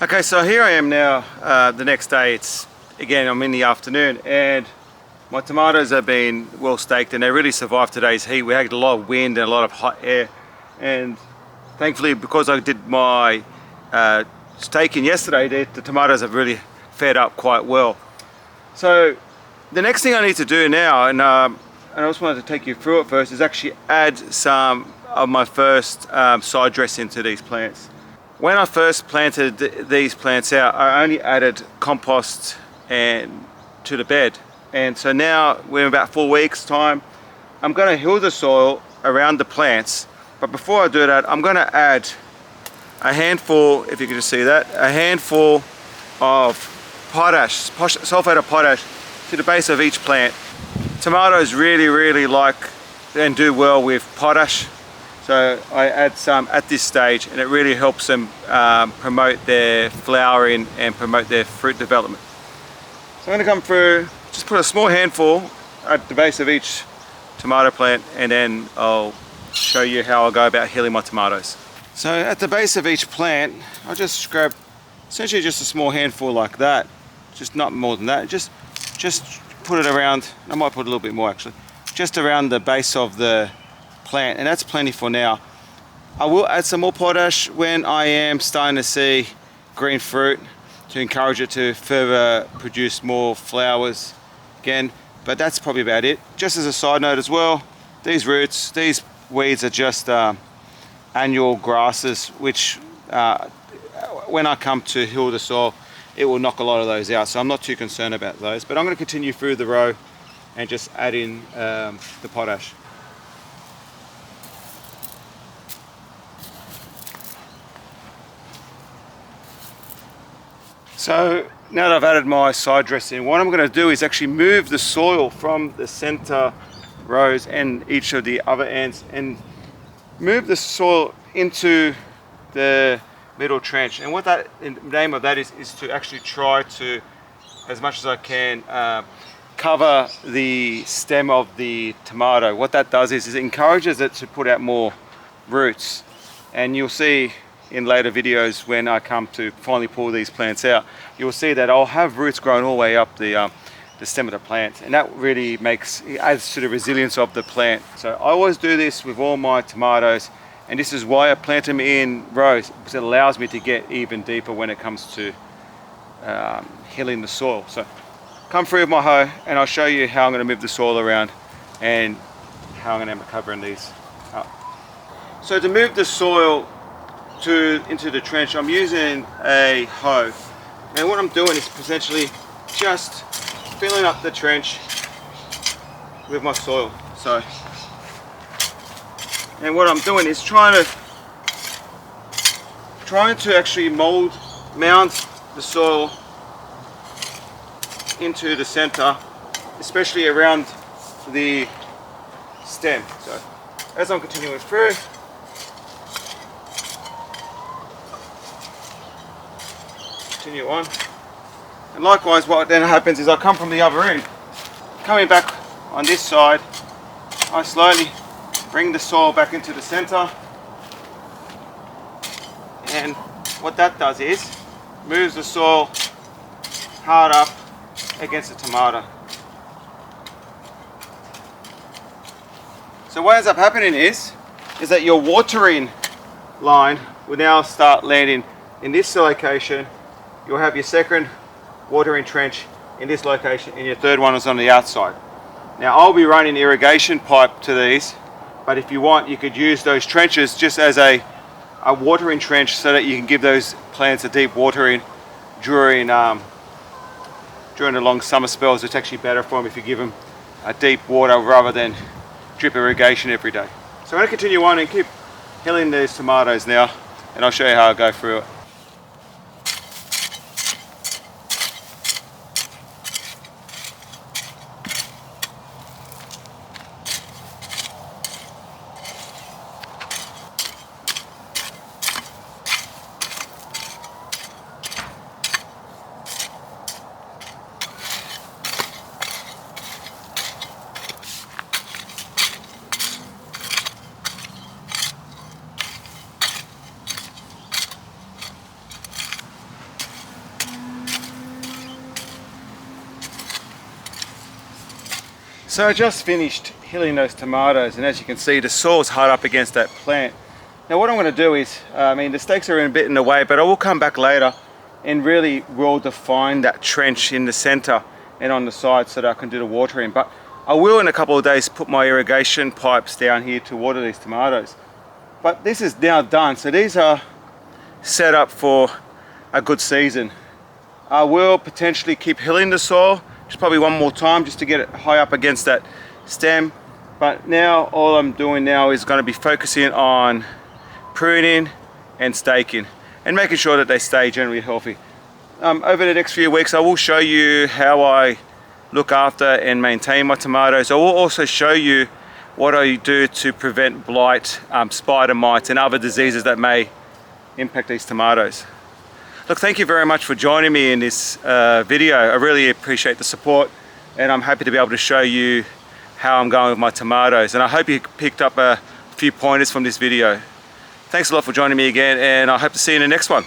Okay, so here I am now, the next day. I'm in the afternoon, and my tomatoes have been well staked and they really survived today's heat. We had a lot of wind and a lot of hot air, and thankfully, because I did my staking yesterday, the tomatoes have really fed up quite well. So the next thing I need to do now, and I just wanted to take you through it first, is actually add some of my first side dressing to these plants. When I first planted these plants out, I only added compost and to the bed. And so now we're in about 4 weeks time. I'm going to hill the soil around the plants. But before I do that, I'm going to add a handful, if you can just see that, a handful of potash, sulfate of potash to the base of each plant. Tomatoes really like and do well with potash. So I add some at this stage, and it really helps them promote their flowering and promote their fruit development. So I'm going to come through, just put a small handful at the base of each tomato plant, and then I'll show you how I go about hilling my tomatoes. So at the base of each plant, I'll just grab essentially just a small handful like that, just not more than that. Just put it around, I might put a little bit more actually, just around the base of the plant, and that's plenty for now. I will add some more potash when I am starting to see green fruit to encourage it to further produce more flowers again, but that's probably about it. Just as a side note as well, these weeds are just annual grasses, which when I come to hill the soil, it will knock a lot of those out, so I'm not too concerned about those. But I'm going to continue through the row and just add in the potash. So now that I've added my side dressing, what I'm going to do is actually move the soil from the center rows and each of the other ends, and move the soil into the middle trench. And what the name of that is to actually try to, as much as I can, cover the stem of the tomato. What that does is it encourages it to put out more roots, and you'll see in later videos when I come to finally pull these plants out, you'll see that I'll have roots growing all the way up the stem of the plant, and that really adds to the resilience of the plant. So I always do this with all my tomatoes, and this is why I plant them in rows, because it allows me to get even deeper when it comes to hilling the soil. So come through with my hoe and I'll show you how I'm going to move the soil around and how I'm going to end up covering these up. So to move the soil into the trench, I'm using a hoe, and what I'm doing is essentially just filling up the trench with my soil. And what I'm doing is trying to actually mount the soil into the center, especially around the stem. So as I'm continuing through, continue on, and likewise what then happens is I come from the other end, coming back on this side, I slowly bring the soil back into the center, and what that does is moves the soil hard up against the tomato. So what ends up happening is that your watering line will now start landing in this location. You'll have your second watering trench in this location, and your third one is on the outside. Now I'll be running irrigation pipe to these, but if you want, you could use those trenches just as a watering trench, so that you can give those plants a deep watering during the long summer spells. It's actually better for them if you give them a deep water rather than drip irrigation every day. So I'm going to continue on and keep hilling these tomatoes now, and I'll show you how I go through it. So I just finished hilling those tomatoes, and as you can see, the soil's hard up against that plant. Now what I'm going to do is, the stakes are a bit in the way, but I will come back later and really will define that trench in the center and on the side so that I can do the watering. But I will in a couple of days put my irrigation pipes down here to water these tomatoes. But this is now done, so these are set up for a good season. I will potentially keep hilling the soil, just probably one more time just to get it high up against that stem. But now all I'm doing now is going to be focusing on pruning and staking and making sure that they stay generally healthy. Over the next few weeks I will show you how I look after and maintain my tomatoes. I will also show you what I do to prevent blight, spider mites and other diseases that may impact these tomatoes. Look, thank you very much for joining me in this video. I really appreciate the support, and I'm happy to be able to show you how I'm going with my tomatoes, and I hope you picked up a few pointers from this video. Thanks a lot for joining me again, and I hope to see you in the next one.